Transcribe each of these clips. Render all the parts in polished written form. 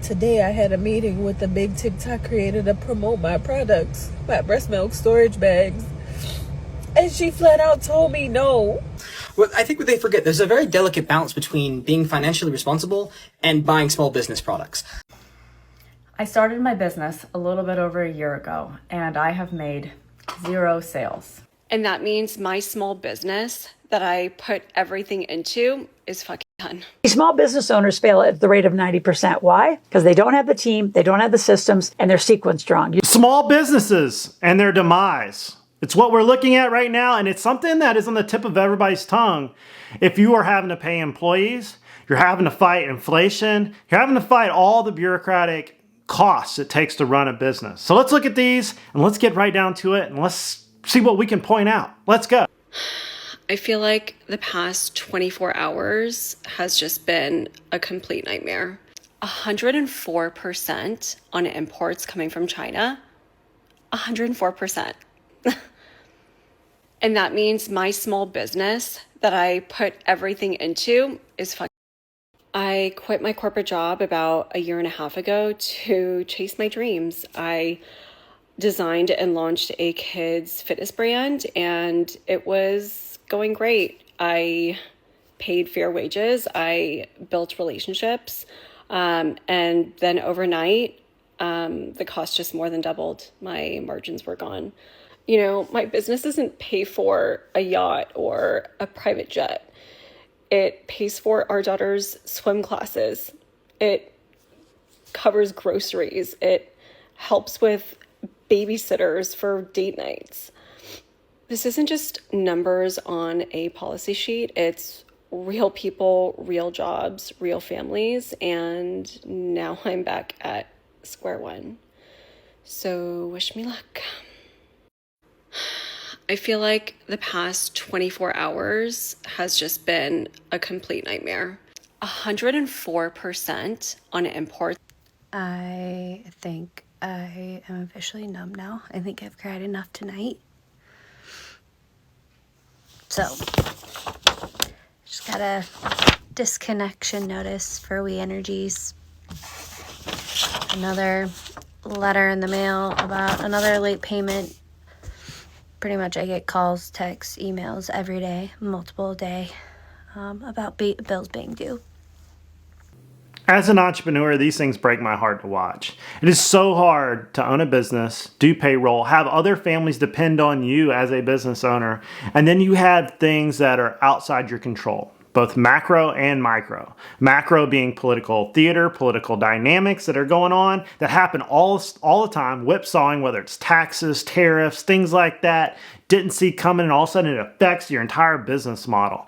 Today I had a meeting with a big TikTok creator to promote my products, my breast milk storage bags. And she flat out told me no. Well, I think what they forget, there's a very delicate balance between being financially responsible and buying small business products. I started my business a little bit over a year ago, and I have made 0 sales. And that means my small business that I put everything into is fucking done. Small business owners fail at the rate of 90%. Why? Because they don't have the team, they don't have the systems, and they're sequenced wrong. Small businesses and their demise. It's what we're looking at right now, and it's something that is on the tip of everybody's tongue. If you are having to pay employees, you're having to fight inflation, you're having to fight all the bureaucratic costs it takes to run a business. So let's look at these and let's get right down to it and let's see what we can point out. Let's go. I feel like the past 24 hours has just been a complete nightmare. 104% on imports coming from China. 104%. And that means my small business that I put everything into is fucking. I quit my corporate job about a year and a half ago to chase my dreams. I designed and launched a kids fitness brand, and it was going great. I paid fair wages. I built relationships. And then overnight, the cost just more than doubled. My margins were gone. You know, my business doesn't pay for a yacht or a private jet. It pays for our daughter's swim classes. It covers groceries. It helps with babysitters for date nights. This isn't just numbers on a policy sheet. It's real people, real jobs, real families. And now I'm back at square one. So wish me luck. I feel like the past 24 hours has just been a complete nightmare. 104% on imports. I think I am officially numb now. I think I've cried enough tonight. So, just got a disconnection notice for We Energies. Another letter in the mail about another late payment. Pretty much I get calls, texts, emails every day, multiple a day, about bills being due. As an entrepreneur, these things break my heart to watch. It is so hard to own a business, do payroll, have other families depend on you as a business owner, and then you have things that are outside your control, both macro and micro. Macro being political theater, political dynamics that are going on that happen all the time, whipsawing, whether it's taxes, tariffs, things like that, didn't see coming, and all of a sudden it affects your entire business model.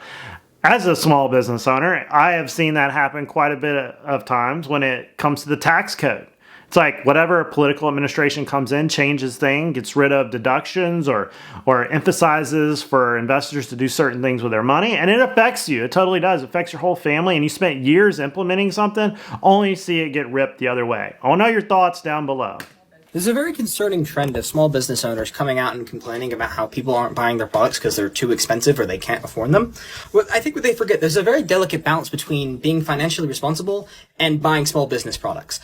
As a small business owner, I have seen that happen quite a bit of times when it comes to the tax code. It's like whatever political administration comes in, changes things, gets rid of deductions or emphasizes for investors to do certain things with their money, and it affects you. It totally does. It affects your whole family, and you spent years implementing something, only to see it get ripped the other way. I want to know your thoughts down below. There's a very concerning trend of small business owners coming out and complaining about how people aren't buying their products because they're too expensive or they can't afford them. Well, I think what they forget, there's a very delicate balance between being financially responsible and buying small business products.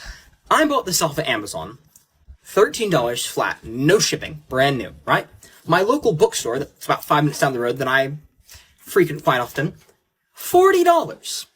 I bought this off of Amazon, $13 flat, no shipping, brand new, right? My local bookstore, that's about 5 minutes down the road that I frequent quite often, $40.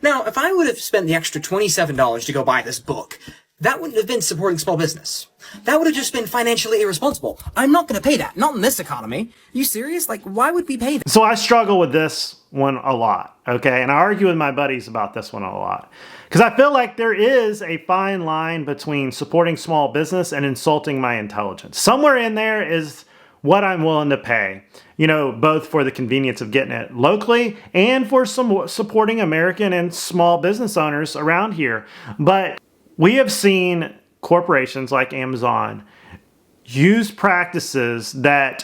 Now, if I would have spent the extra $27 to go buy this book, that wouldn't have been supporting small business. That would have just been financially irresponsible. I'm not going to pay that. Not in this economy. You serious? Like, why would we pay that? So I struggle with this one a lot, okay? And I argue with my buddies about this one a lot. Because I feel like there is a fine line between supporting small business and insulting my intelligence. Somewhere in there is what I'm willing to pay, you know, both for the convenience of getting it locally and for some supporting American and small business owners around here. But we have seen corporations like Amazon use practices that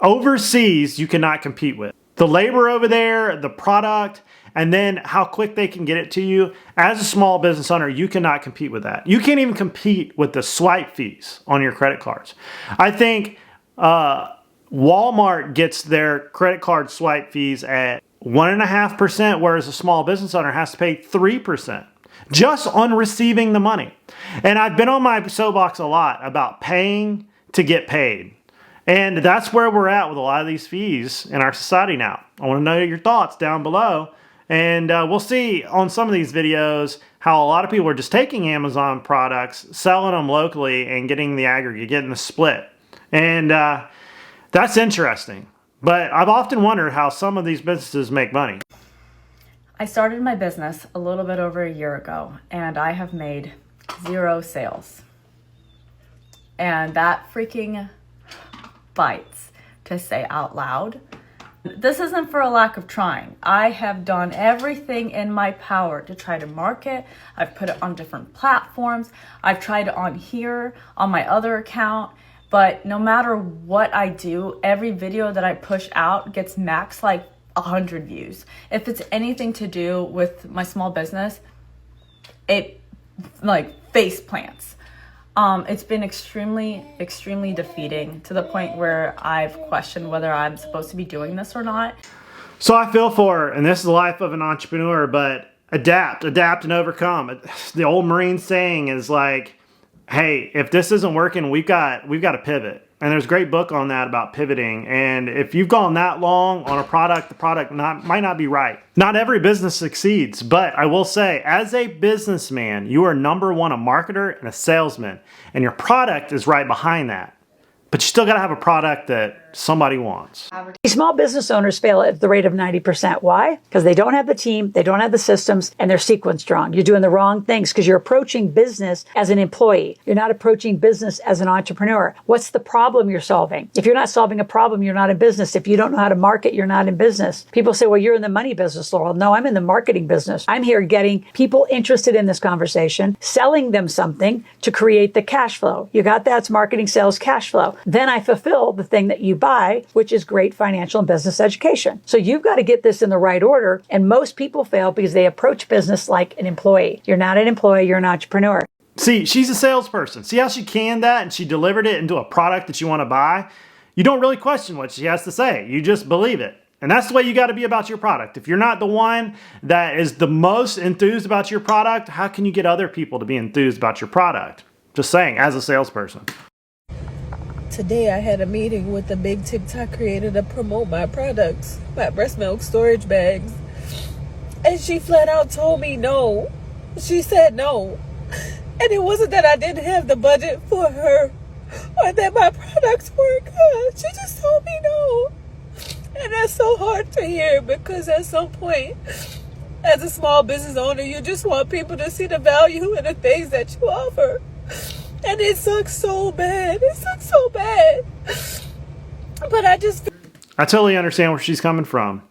overseas you cannot compete with. The labor over there, the product, and then how quick they can get it to you. As a small business owner, you cannot compete with that. You can't even compete with the swipe fees on your credit cards. I think Walmart gets their credit card swipe fees at 1.5%, whereas a small business owner has to pay 3%. just on receiving the money. And I've been on my soapbox a lot about paying to get paid. And that's where we're at with a lot of these fees in our society now. I want to know your thoughts down below. And we'll see on some of these videos how a lot of people are just taking Amazon products, selling them locally, and getting the aggregate, getting the split. And that's interesting. But I've often wondered how some of these businesses make money. I started my business a little bit over a year ago, and I have made 0 sales. And that freaking bites to say out loud. This isn't for a lack of trying. I have done everything in my power to try to market. I've put it on different platforms. I've tried it on here, on my other account. But no matter what I do, every video that I push out gets max like 100 views. If it's anything to do with my small business, it like face plants. It's been extremely defeating to the point where I've questioned whether I'm supposed to be doing this or not. So I feel for her, and this is the life of an entrepreneur, but adapt and overcome. The old Marine saying is like, hey, if this isn't working, we've got to pivot. And there's a great book on that about pivoting. And if you've gone that long on a product, the product might not be right. Not every business succeeds, but I will say, as a businessman, you are number one, a marketer and a salesman. And your product is right behind that. But you still got to have a product that somebody wants. Small business owners fail at the rate of 90%. Why? Because they don't have the team, they don't have the systems, and they're sequenced wrong. You're doing the wrong things because you're approaching business as an employee. You're not approaching business as an entrepreneur. What's the problem you're solving? If you're not solving a problem, you're not in business. If you don't know how to market, you're not in business. People say, well, you're in the money business, Laurel. No, I'm in the marketing business. I'm here getting people interested in this conversation, selling them something to create the cash flow. You got that? It's marketing, sales, cash flow. Then I fulfill the thing that you buy, which is great financial and business education. So you've got to get this in the right order. And most people fail because they approach business like an employee. You're not an employee, you're an entrepreneur. See, she's a salesperson. See how she canned that and she delivered it into a product that you want to buy? You don't really question what she has to say. You just believe it. And that's the way you got to be about your product. If you're not the one that is the most enthused about your product, how can you get other people to be enthused about your product? Just saying, as a salesperson. Today I had a meeting with a big TikTok creator to promote my products, my breast milk storage bags. And she flat out told me no. She said no. And it wasn't that I didn't have the budget for her or that my products weren't good. She just told me no. And that's so hard to hear because at some point, as a small business owner, you just want people to see the value in the things that you offer. And it sucks so bad. It sucks so bad. But I totally understand where she's coming from.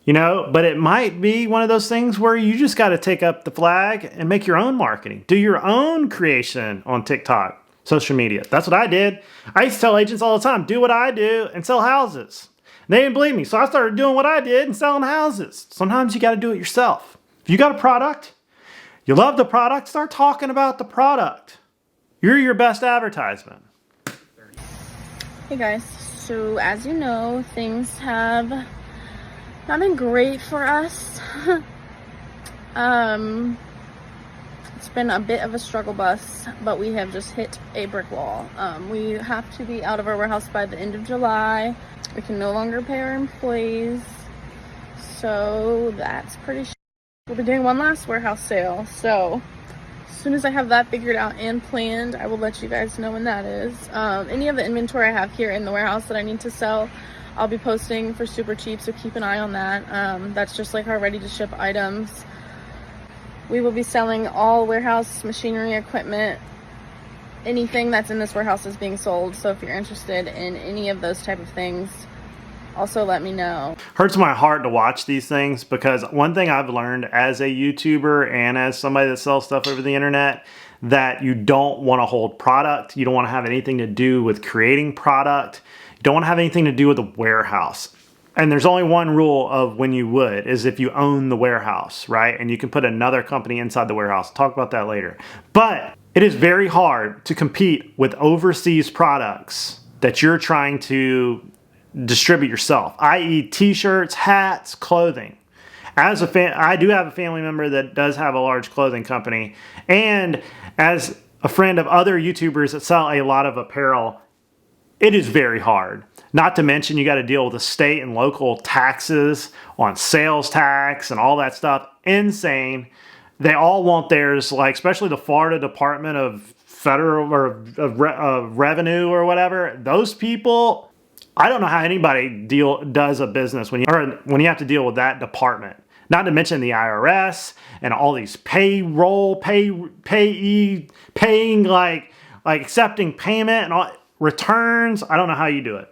You know, but it might be one of those things where you just got to take up the flag and make your own marketing. Do your own creation on TikTok, social media. That's what I did. I used to tell agents all the time, do what I do and sell houses. And they didn't believe me. So I started doing what I did and selling houses. Sometimes you got to do it yourself. If you got a product, you love the product, start talking about the product. You're your best advertisement. Hey guys, so as you know, things have not been great for us. It's been a bit of a struggle bus, but we have just hit a brick wall. We have to be out of our warehouse by the end of July. We can no longer pay our employees, so that's pretty We'll be doing one last warehouse sale, so as soon as I have that figured out and planned, I will let you guys know when that is. Any of the inventory I have here in the warehouse that I need to sell, I'll be posting for super cheap, so keep an eye on that. That's just like our ready to ship items. We will be selling all warehouse machinery, equipment, anything that's in this warehouse is being sold. So if you're interested in any of those type of things, also let me know. Hurts my heart to watch these things because one thing I've learned as a YouTuber and as somebody that sells stuff over the internet, that you don't want to hold product. You don't want to have anything to do with creating product. You don't want to have anything to do with the warehouse. And there's only one rule of when you would, is if you own the warehouse, right? And you can put another company inside the warehouse. Talk about that later. But it is very hard to compete with overseas products that you're trying to distribute yourself, i.e. t-shirts, hats, clothing. I do have a family member that does have a large clothing company, and as a friend of other YouTubers that sell a lot of apparel, it is very hard. Not to mention you got to deal with the state and local taxes on sales tax and all that stuff. Insane. They all want theirs, like especially the Florida Department of Federal or of Revenue or whatever. Those people, I don't know how anybody does a business when you have to deal with that department. Not to mention the IRS and all these paying like accepting payment and all returns. I don't know how you do it.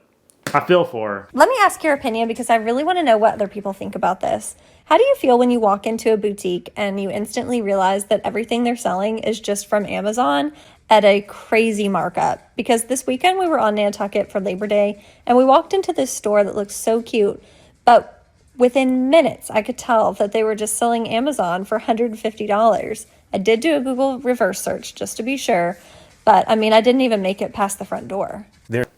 I feel for her. Let me ask your opinion because I really want to know what other people think about this. How do you feel when you walk into a boutique and you instantly realize that everything they're selling is just from Amazon at a crazy markup? Because this weekend we were on Nantucket for Labor Day and we walked into this store that looks so cute, but within minutes I could tell that they were just selling Amazon for $150. I did do a Google reverse search just to be sure, but I mean, I didn't even make it past the front door.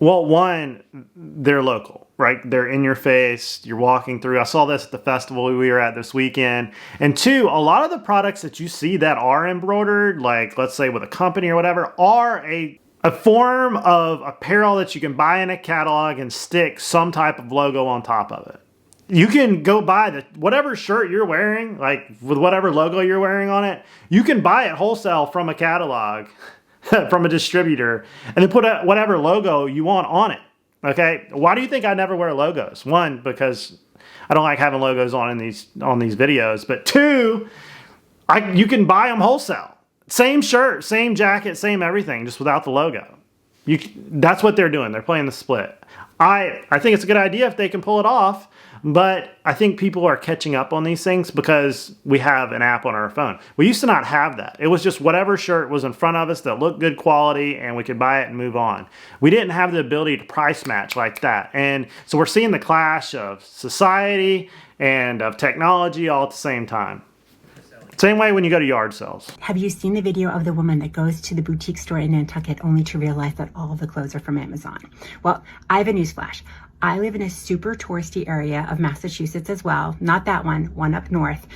Well, one, they're local, right? They're in your face. You're walking through. I saw this at the festival we were at this weekend. And two, a lot of the products that you see that are embroidered, like let's say with a company or whatever, are a form of apparel that you can buy in a catalog and stick some type of logo on top of it. You can go buy whatever shirt you're wearing, like with whatever logo you're wearing on it, you can buy it wholesale from a catalog. From a distributor, and then put whatever logo you want on it. Okay, why do you think I never wear logos? One, because I don't like having logos on these videos, but two, you can buy them wholesale. Same shirt, same jacket, same everything, just without the logo. That's what they're doing. They're playing the split. I think it's a good idea if they can pull it off, but I think people are catching up on these things because we have an app on our phone. We used to not have that. It was just whatever shirt was in front of us that looked good quality and we could buy it and move on. We didn't have the ability to price match like that. And so we're seeing the clash of society and of technology all at the same time. Same way when you go to yard sales. Have you seen the video of the woman that goes to the boutique store in Nantucket only to realize that all the clothes are from Amazon? Well, I have a newsflash. I live in a super touristy area of Massachusetts as well. Not that one up north,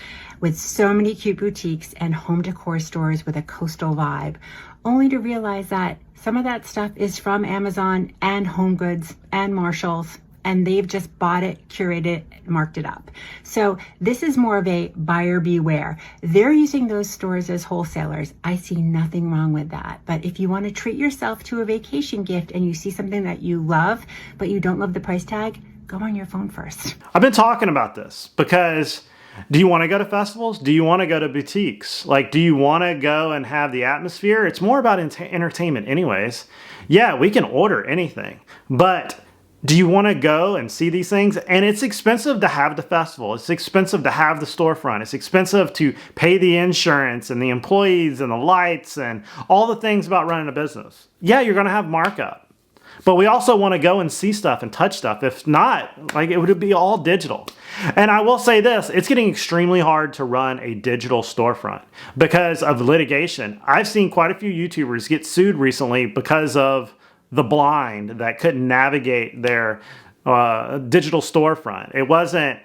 with so many cute boutiques and home decor stores with a coastal vibe, only to realize that some of that stuff is from Amazon and Home Goods and Marshalls, and they've just bought it, curated it, marked it up. So this is more of a buyer beware. They're using those stores as wholesalers. I see nothing wrong with that. But if you want to treat yourself to a vacation gift and you see something that you love, but you don't love the price tag, go on your phone first. I've been talking about this because do you want to go to festivals? Do you want to go to boutiques? Like, do you want to go and have the atmosphere? It's more about entertainment anyways. Yeah, we can order anything, but do you want to go and see these things? And it's expensive to have the festival. It's expensive to have the storefront. It's expensive to pay the insurance and the employees and the lights and all the things about running a business. Yeah, you're going to have markup. But we also want to go and see stuff and touch stuff. If not, like it would be all digital. And I will say this, it's getting extremely hard to run a digital storefront because of litigation. I've seen quite a few YouTubers get sued recently because of the blind that couldn't navigate their digital storefront. It wasn't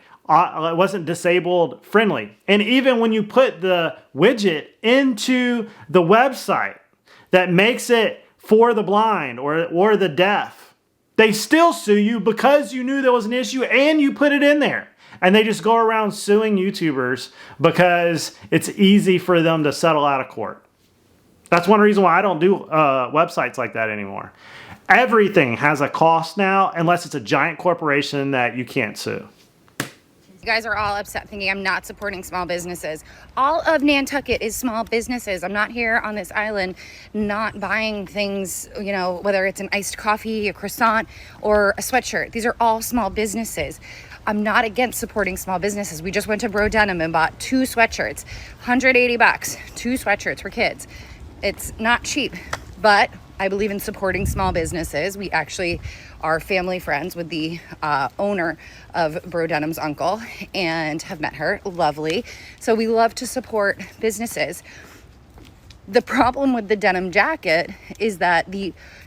disabled friendly. And even when you put the widget into the website that makes it for the blind or the deaf, they still sue you because you knew there was an issue and you put it in there. And they just go around suing YouTubers because it's easy for them to settle out of court. That's one reason why I don't do websites like that anymore. Everything has a cost now, unless it's a giant corporation that you can't sue. You guys are all upset thinking I'm not supporting small businesses. All of Nantucket is small businesses. I'm not here on this island not buying things, you know, whether it's an iced coffee, a croissant, or a sweatshirt. These are all small businesses. I'm not against supporting small businesses. We just went to Bro Denim and bought 2 sweatshirts, $180, 2 sweatshirts for kids. It's not cheap, but I believe in supporting small businesses. We actually are family friends with the owner of Bro Denim's uncle and have met her. Lovely. So we love to support businesses. The problem with the denim jacket is that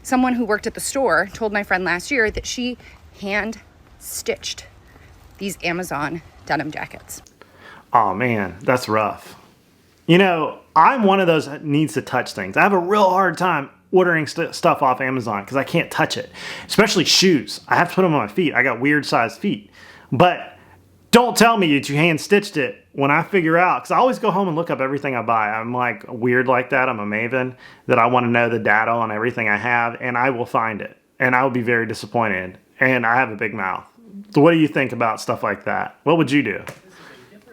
someone who worked at the store told my friend last year that she hand stitched these Amazon denim jackets. Oh man, that's rough. You know, I'm one of those that needs to touch things. I have a real hard time ordering stuff off Amazon because I can't touch it, especially shoes. I have to put them on my feet. I got weird sized feet. But don't tell me that you hand stitched it when I figure out, because I always go home and look up everything I buy. I'm like weird like that. I'm a maven that I want to know the data on everything I have, and I will find it. And I will be very disappointed. And I have a big mouth. So what do you think about stuff like that? What would you do?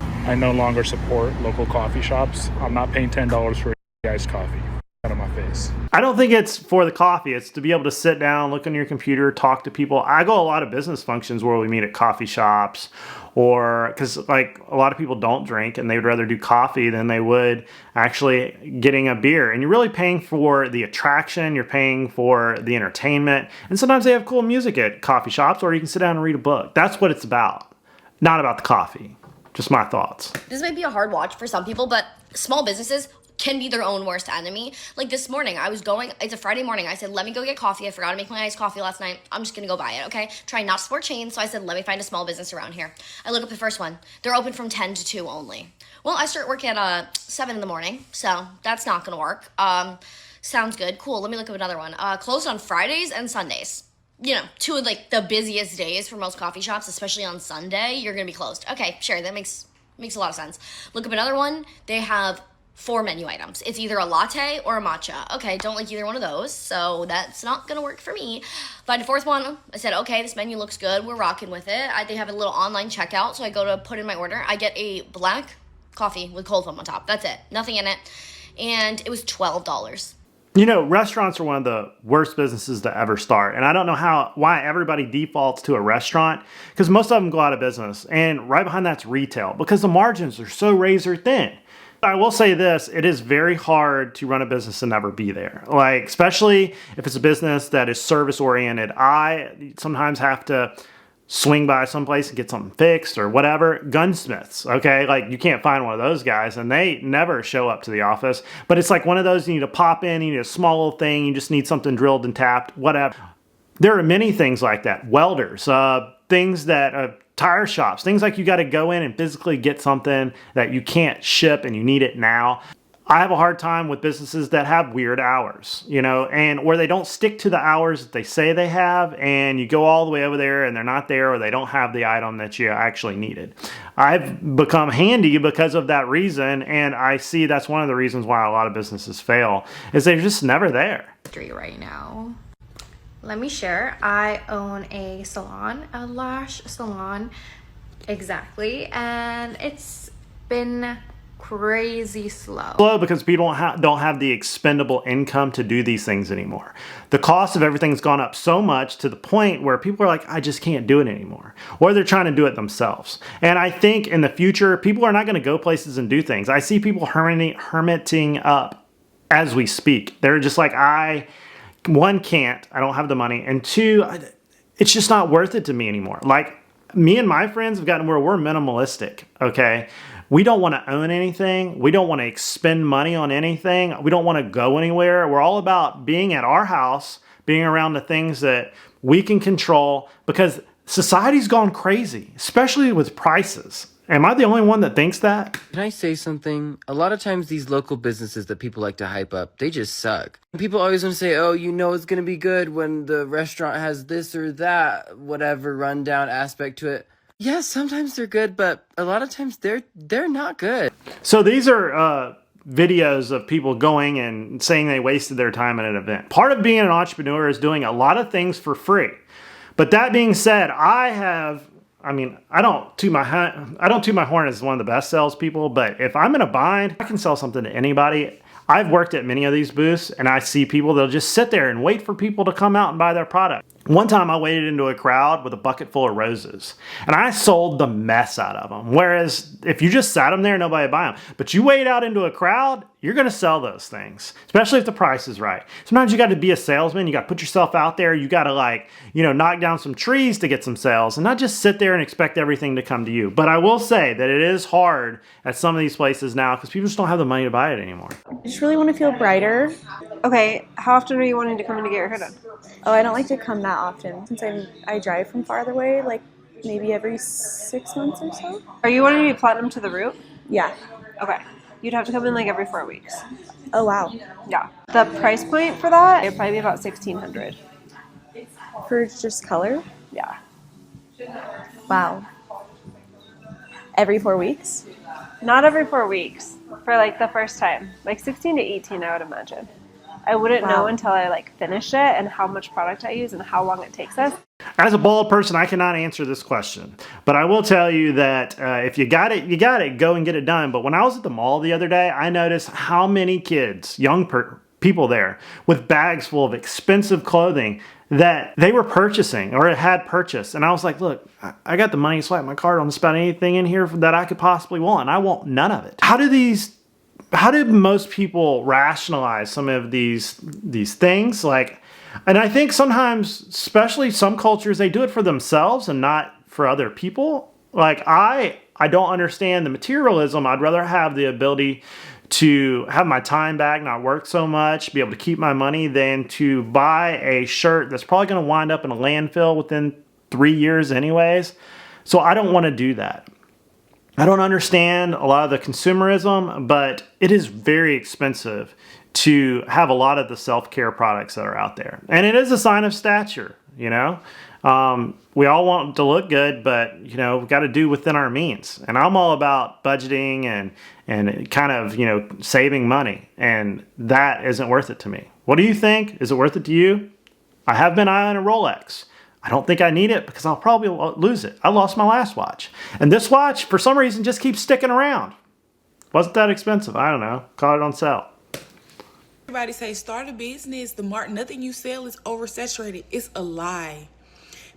I no longer support local coffee shops. I'm not paying $10 for iced coffee. Out of my face. I don't think it's for the coffee. It's to be able to sit down, look on your computer, talk to people. I go a lot of business functions where we meet at coffee shops, or because like a lot of people don't drink and they would rather do coffee than they would actually getting a beer. And you're really paying for the attraction. You're paying for the entertainment. And sometimes they have cool music at coffee shops, or you can sit down and read a book. That's what it's about, not about the coffee. Just my thoughts. This might be a hard watch for some people, but small businesses can be their own worst enemy. Like this morning, it's a Friday morning. I said, let me go get coffee. I forgot to make my iced coffee last night. I'm just gonna go buy it, okay? Try not to support chains. So I said, let me find a small business around here. I look up the first one. They're open from 10 to 2 only. Well, I start work at 7 in the morning, so that's not gonna work. Sounds good. Cool, let me look up another one. Closed on Fridays and Sundays. You know, 2 of like the busiest days for most coffee shops, especially on Sunday, you're gonna be closed. Okay, sure, that makes a lot of sense. Look up another one. They have 4 menu items. It's either a latte or a matcha. Okay, don't like either one of those, so that's not gonna work for me. Find a 4th one. I said, okay, this menu looks good. We're rocking with it. They have a little online checkout, so I go to put in my order. I get a black coffee with cold foam on top. That's it. Nothing in it. And it was $12. You know, restaurants are one of the worst businesses to ever start. And I don't know why everybody defaults to a restaurant, because most of them go out of business. And right behind that's retail, because the margins are so razor thin. I will say this, it is very hard to run a business and never be there. Like, especially if it's a business that is service oriented. I sometimes have to swing by someplace and get something fixed or whatever. Gunsmiths, okay? Like, you can't find one of those guys, and they never show up to the office. But it's like one of those, you need to pop in, you need a small little thing, you just need something drilled and tapped, whatever. There are many things like that. Welders, things that, tire shops, things like you got to go in and physically get something that you can't ship and you need it now. I have a hard time with businesses that have weird hours, you know, and or they don't stick to the hours that they say they have, and you go all the way over there and they're not there, or they don't have the item that you actually needed. I've become handy because of that reason, and I see that's one of the reasons why a lot of businesses fail, is they're just never there. Right now, let me share. I own a salon, a lash salon, exactly, and it's been crazy slow. Slow because people don't have the expendable income to do these things anymore. The cost of everything's gone up so much to the point where people are like, I just can't do it anymore. Or they're trying to do it themselves. And I think in the future, people are not going to go places and do things. I see people hermiting up as we speak. They're just like, one, can't, I don't have the money, and 2, it's just not worth it to me anymore. Like, me and my friends have gotten where we're minimalistic, okay? We don't want to own anything. We don't want to expend money on anything. We don't want to go anywhere. We're all about being at our house, being around the things that we can control, because society's gone crazy, especially with prices. Am I the only one that thinks that? Can I say something? A lot of times these local businesses that people like to hype up, they just suck. People always want to say, oh, you know it's going to be good when the restaurant has this or that, whatever rundown aspect to it. Yeah, sometimes they're good, but a lot of times they're not good. So these are videos of people going and saying they wasted their time at an event. Part of being an entrepreneur is doing a lot of things for free. But that being said, I don't toot my horn as one of the best salespeople, but if I'm in a bind, I can sell something to anybody. I've worked at many of these booths, and I see people that'll just sit there and wait for people to come out and buy their product. One time I waded into a crowd with a bucket full of roses, and I sold the mess out of them. Whereas if you just sat them there, nobody would buy them. But you wade out into a crowd, you're going to sell those things, especially if the price is right. Sometimes you got to be a salesman. You got to put yourself out there. You got to knock down some trees to get some sales, and not just sit there and expect everything to come to you. But I will say that it is hard at some of these places now because people just don't have the money to buy it anymore. I just really want to feel brighter. Okay, how often are you wanting to come in to get your hair done? Oh, I don't like to come that often since I drive from farther away, like maybe every 6 months or so. Are you wanting to be platinum to the root? Yeah. Okay. You'd have to come in like every 4 weeks. Oh, wow. Yeah. The price point for that, it'd probably be about $1,600. For just color? Yeah. Wow. Every 4 weeks? Not every 4 weeks for like the first time. Like 16 to 18, I would imagine. I wouldn't know until I like finish it and how much product I use and how long it takes us. As a bald person, I cannot answer this question. But I will tell you that if you got it, you got it. Go and get it done. But when I was at the mall the other day, I noticed how many kids, young people there, with bags full of expensive clothing that they were purchasing or had purchased. And I was like, look, I got the money to swipe my card on just about anything in here that I could possibly want. And I want none of it. How do most people rationalize some of these things? Like, and I think sometimes, especially some cultures, they do it for themselves and not for other people. Like, I don't understand the materialism. I'd rather have the ability to have my time back, not work so much, be able to keep my money, than to buy a shirt that's probably going to wind up in a landfill within 3 years anyways. So I don't want to do that. I don't understand a lot of the consumerism, but it is very expensive to have a lot of the self-care products that are out there. And it is a sign of stature, you know. We all want to look good, but, you know, we've got to do within our means. And I'm all about budgeting and kind of, you know, saving money. And that isn't worth it to me. What do you think? Is it worth it to you? I have been eyeing a Rolex. I don't think I need it because I'll probably lose it. I lost my last watch. And this watch, for some reason, just keeps sticking around. Wasn't that expensive. I don't know. Caught it on sale. Everybody say start a business. Nothing you sell is oversaturated. It's a lie.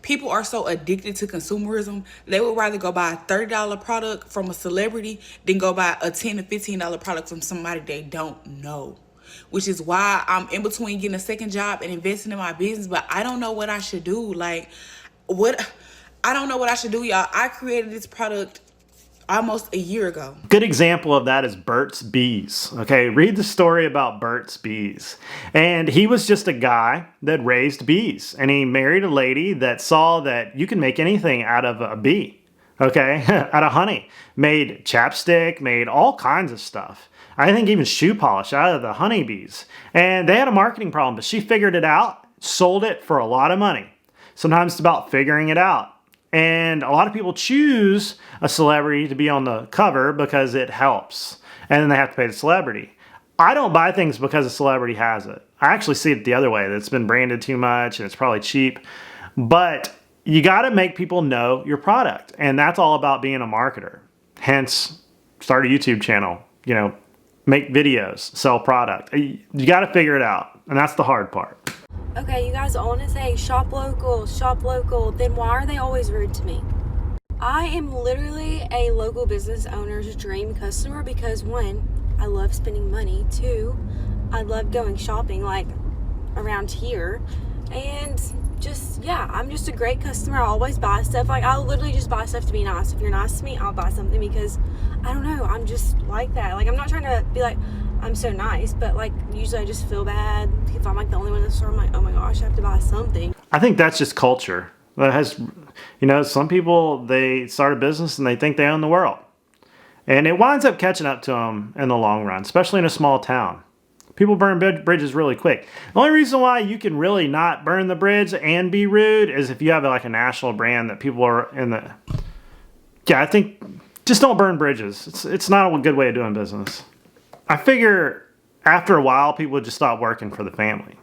People are so addicted to consumerism, they would rather go buy a $30 product from a celebrity than go buy a $10 to $15 product from somebody they don't know. Which is why I'm in between getting a second job and investing in my business, but I don't know what I should do. I don't know what I should do, y'all. I created this product almost a year ago. Good example of that is Burt's Bees. Okay, read the story about Burt's Bees. And he was just a guy that raised bees. And he married a lady that saw that you can make anything out of a bee. Okay, out of honey. Made chapstick, made all kinds of stuff. I think even shoe polish out of the honeybees. And they had a marketing problem, but she figured it out, sold it for a lot of money. Sometimes it's about figuring it out. And a lot of people choose a celebrity to be on the cover because it helps. And then they have to pay the celebrity. I don't buy things because a celebrity has it. I actually see it the other way. That it's been branded too much and it's probably cheap. But you got to make people know your product. And that's all about being a marketer. Hence, start a YouTube channel. You know, make videos, sell product. You got to figure it out. And that's the hard part. Okay, you guys all want to say shop local, then why are they always rude to me? I am literally a local business owner's dream customer because 1, I love spending money, 2, I love going shopping like around here, and just, yeah, I'm just a great customer. I always buy stuff. Like, I'll literally just buy stuff to be nice. If you're nice to me, I'll buy something because, I don't know, I'm just like that. Like, I'm not trying to be like, I'm so nice, but like usually I just feel bad if I'm like the only one in the store. I'm like, oh my gosh, I have to buy something. I think that's just culture. That has, you know, some people, they start a business and they think they own the world. And it winds up catching up to them in the long run, especially in a small town. People burn bridges really quick. The only reason why you can really not burn the bridge and be rude is if you have like a national brand that people are in the... Yeah, I think just don't burn bridges. It's not a good way of doing business. I figure after a while, people would just stop working for the family.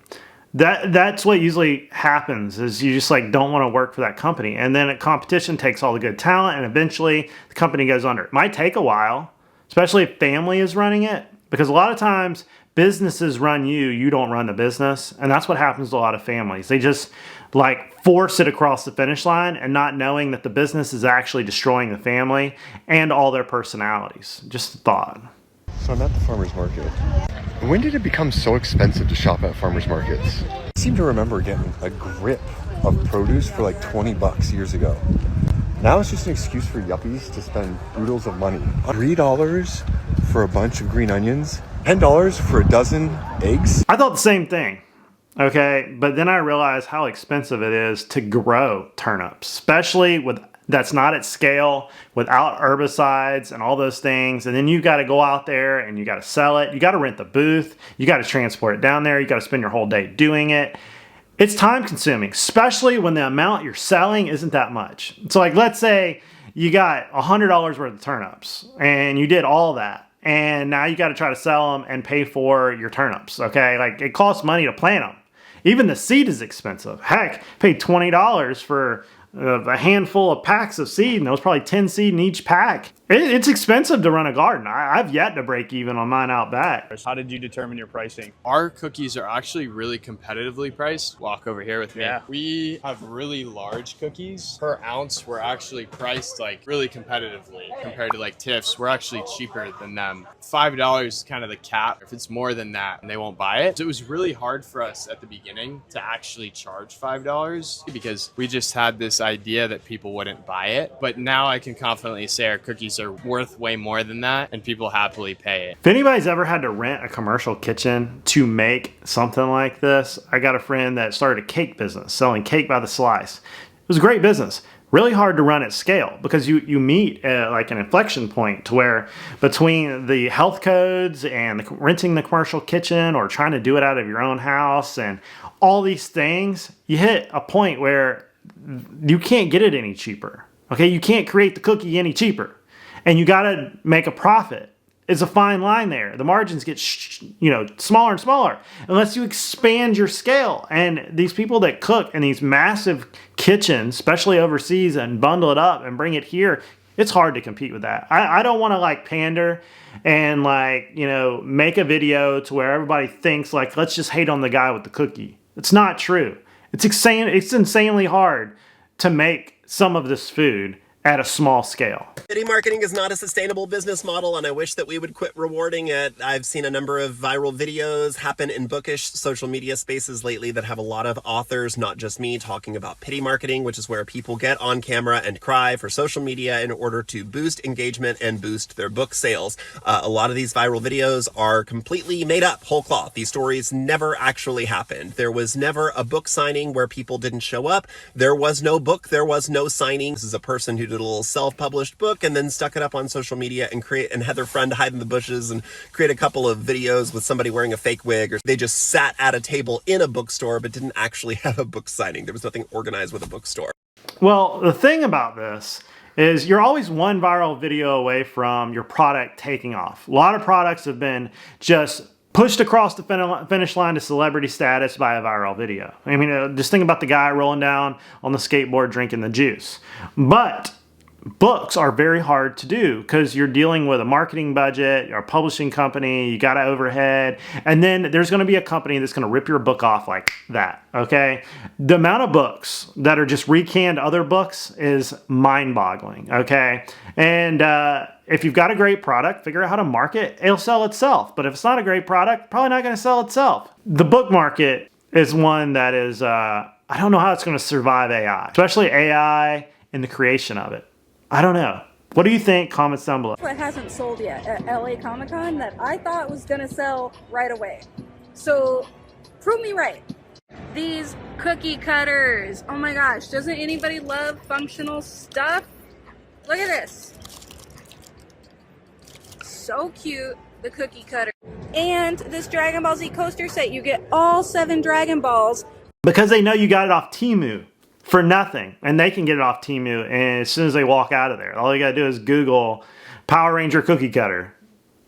That's what usually happens is you just like don't want to work for that company. And then a competition takes all the good talent and eventually the company goes under. It might take a while, especially if family is running it, because a lot of times businesses run you, you don't run the business. And that's what happens to a lot of families. They just like force it across the finish line and not knowing that the business is actually destroying the family and all their personalities. Just a thought. So I'm at the farmer's market. When did it become so expensive to shop at farmer's markets? I seem to remember getting a grip of produce for like 20 bucks years ago. Now it's just an excuse for yuppies to spend oodles of money. $3 for a bunch of green onions, $10 for a dozen eggs. I thought the same thing. Okay, but then I realized how expensive it is to grow turnips, especially with that's not at scale without herbicides and all those things. And then you got to go out there and you got to sell it. You got to rent the booth. You got to transport it down there. You got to spend your whole day doing it. It's time consuming, especially when the amount you're selling isn't that much. So like, let's say you got $100 worth of turnips and you did all that. And now you got to try to sell them and pay for your turnips. Okay. Like it costs money to plant them. Even the seed is expensive. Heck, paid $20 for a handful of packs of seed, and there was probably 10 seed in each pack. It's expensive to run a garden. I've yet to break even on mine out back. How did you determine your pricing? Our cookies are actually really competitively priced. Walk over here with me. Yeah. We have really large cookies. Per ounce, we're actually priced like really competitively compared to like Tiff's. We're actually cheaper than them. $5 is kind of the cap. If it's more than that, they won't buy it. So it was really hard for us at the beginning to actually charge $5 because we just had this idea that people wouldn't buy it. But now I can confidently say our cookies are worth way more than that and people happily pay it. If anybody's ever had to rent a commercial kitchen to make something like this, I got a friend that started a cake business selling cake by the slice. It was a great business. Really hard to run at scale because you meet like an inflection point to where between the health codes and renting the commercial kitchen or trying to do it out of your own house and all these things, you hit a point where you can't get it any cheaper. Okay, you can't create the cookie any cheaper. And you got to make a profit. It's a fine line there. The margins get smaller and smaller unless you expand your scale. And these people that cook in these massive kitchens, especially overseas, and bundle it up and bring it here, it's hard to compete with that. I don't want to like pander and like, make a video to where everybody thinks like, let's just hate on the guy with the cookie. It's not true. It's insanely hard to make some of this food at a small scale. Pity marketing is not a sustainable business model, and I wish that we would quit rewarding it. I've seen a number of viral videos happen in bookish social media spaces lately that have a lot of authors, not just me, talking about pity marketing, which is where people get on camera and cry for social media in order to boost engagement and boost their book sales. A lot of these viral videos are completely made up, whole cloth. These stories never actually happened. There was never a book signing where people didn't show up. There was no book. There was no signing. This is a person who did a little self-published book and then stuck it up on social media and had their friend hide in the bushes and create a couple of videos with somebody wearing a fake wig, or they just sat at a table in a bookstore but didn't actually have a book signing. There was nothing organized with a bookstore. Well, the thing about this is you're always one viral video away from your product taking off. A lot of products have been just pushed across the finish line to celebrity status by a viral video. I mean, just think about the guy rolling down on the skateboard drinking the juice. But books are very hard to do because you're dealing with a marketing budget, you're a publishing company, you got to overhead, and then there's going to be a company that's going to rip your book off like that, okay? The amount of books that are just recanned other books is mind-boggling, okay? And if you've got a great product, figure out how to market, it'll sell itself. But if it's not a great product, probably not going to sell itself. The book market is one that is, I don't know how it's going to survive AI, especially AI and the creation of it. I don't know. What do you think? Comments down below. What hasn't sold yet at LA Comic-Con that I thought was gonna sell right away. So prove me right. These cookie cutters. Oh my gosh, doesn't anybody love functional stuff? Look at this. So cute, the cookie cutter. And this Dragon Ball Z coaster set, you get all 7 Dragon Balls. Because they know you got it off Temu for nothing, and they can get it off Temu, and as soon as they walk out of there, all you gotta do is Google Power Ranger cookie cutter,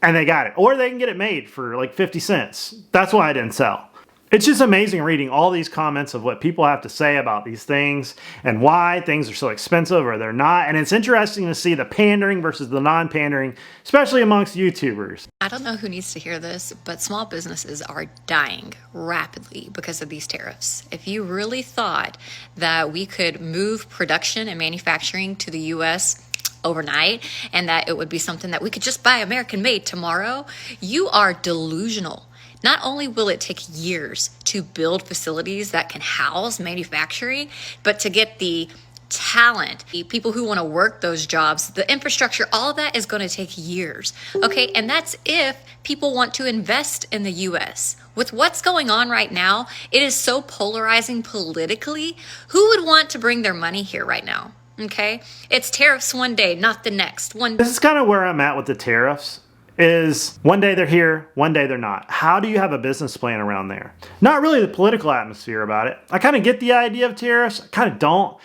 and they got it. Or they can get it made for like 50 cents. That's why it didn't sell. It's just amazing reading all these comments of what people have to say about these things and why things are so expensive or they're not. And it's interesting to see the pandering versus the non-pandering, especially amongst YouTubers. I don't know who needs to hear this, but small businesses are dying rapidly because of these tariffs. If you really thought that we could move production and manufacturing to the US overnight and that it would be something that we could just buy American made tomorrow, you are delusional. Not only will it take years to build facilities that can house manufacturing, but to get the talent, the people who want to work those jobs, the infrastructure, all of that is going to take years. Okay, and that's if people want to invest in the US. With what's going on right now, it is so polarizing politically. Who would want to bring their money here right now? Okay? It's tariffs one day, not the next. This is kind of where I'm at with the tariffs. Is one day they're here, one day they're not. How do you have a business plan around there? Not really the political atmosphere about it. I kind of get the idea of tariffs. I kind of don't.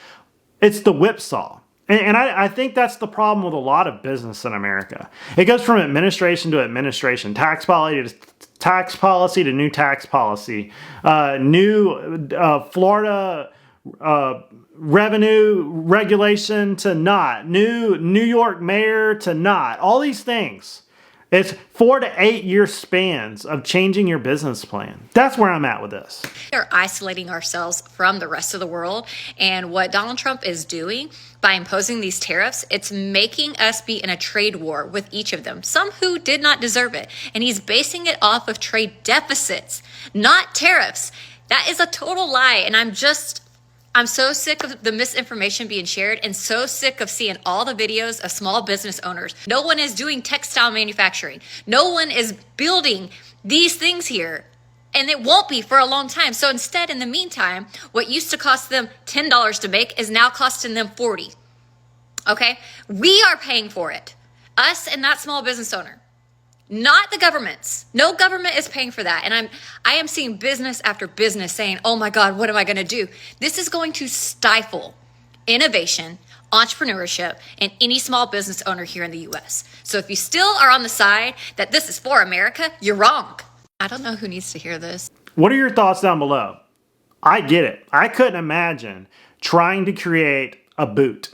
It's the whipsaw. And I think that's the problem with a lot of business in America. It goes from administration to administration, tax policy to new tax policy, new Florida revenue regulation to not, New York mayor to not, all these things. It's 4 to 8 year spans of changing your business plan. That's where I'm at with this. We're isolating ourselves from the rest of the world. And what Donald Trump is doing by imposing these tariffs, it's making us be in a trade war with each of them, some who did not deserve it. And he's basing it off of trade deficits, not tariffs. That is a total lie. And I'm so sick of the misinformation being shared and so sick of seeing all the videos of small business owners. No one is doing textile manufacturing. No one is building these things here. And it won't be for a long time. So instead, in the meantime, what used to cost them $10 to make is now costing them $40. Okay? We are paying for it. Us and that small business owner. Not the governments. No government is paying for that. And I am seeing business after business saying, oh my God, what am I going to do? This is going to stifle innovation, entrepreneurship, and any small business owner here in the US. So if you still are on the side that this is for America, you're wrong. I don't know who needs to hear this. What are your thoughts down below? I get it. I couldn't imagine trying to create a boot.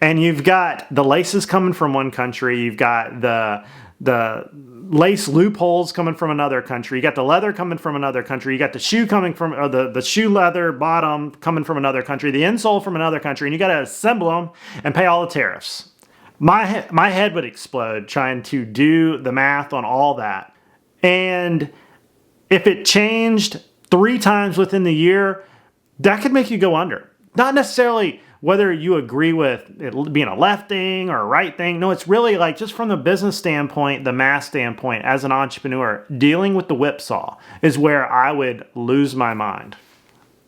And you've got the laces coming from one country. You've got the lace loopholes coming from another country. You got the leather coming from another country. You got the shoe coming from, or the shoe leather bottom coming from another country. The insole from another country. And you got to assemble them and pay all the tariffs. My head would explode trying to do the math on all that. And if it changed 3 times within the year, that could make you go under. Not necessarily whether you agree with it being a left thing or a right thing. No, it's really like just from the business standpoint, the math standpoint, as an entrepreneur, dealing with the whipsaw is where I would lose my mind.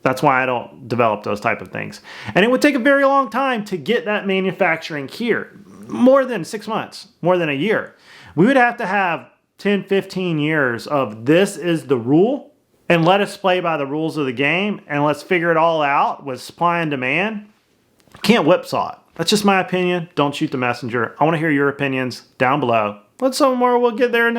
That's why I don't develop those type of things. And it would take a very long time to get that manufacturing here. More than 6 months, more than a year. We would have to have 10, 15 years of this is the rule, and let us play by the rules of the game, and let's figure it all out with supply and demand. Can't whipsaw it. That's just my opinion. Don't shoot the messenger. I want to hear your opinions down below. Let's somewhere we'll get there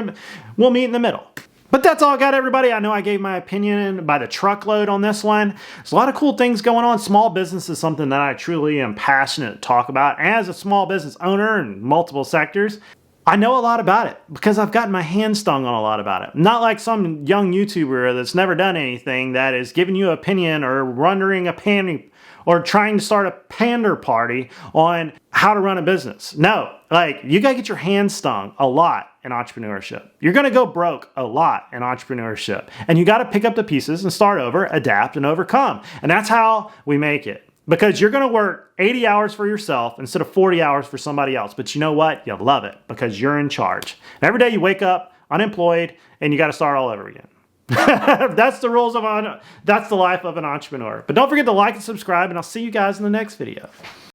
we'll meet in the middle. But that's all I got, everybody. I know I gave my opinion by the truckload on this one. There's a lot of cool things going on. Small business is something that I truly am passionate to talk about. As a small business owner in multiple sectors, I know a lot about it because I've gotten my hand stung on a lot about it. Not like some young YouTuber that's never done anything that is giving you an opinion or running a panty or trying to start a pander party on how to run a business. No, like you gotta get your hand stung a lot in entrepreneurship. You're gonna go broke a lot in entrepreneurship. And you gotta pick up the pieces and start over, adapt, and overcome. And that's how we make it. Because you're gonna work 80 hours for yourself instead of 40 hours for somebody else. But you know what? You love it because you're in charge. And every day you wake up unemployed and you gotta start all over again. That's the rules of that's the life of an entrepreneur. But don't forget to like and subscribe, and I'll see you guys in the next video.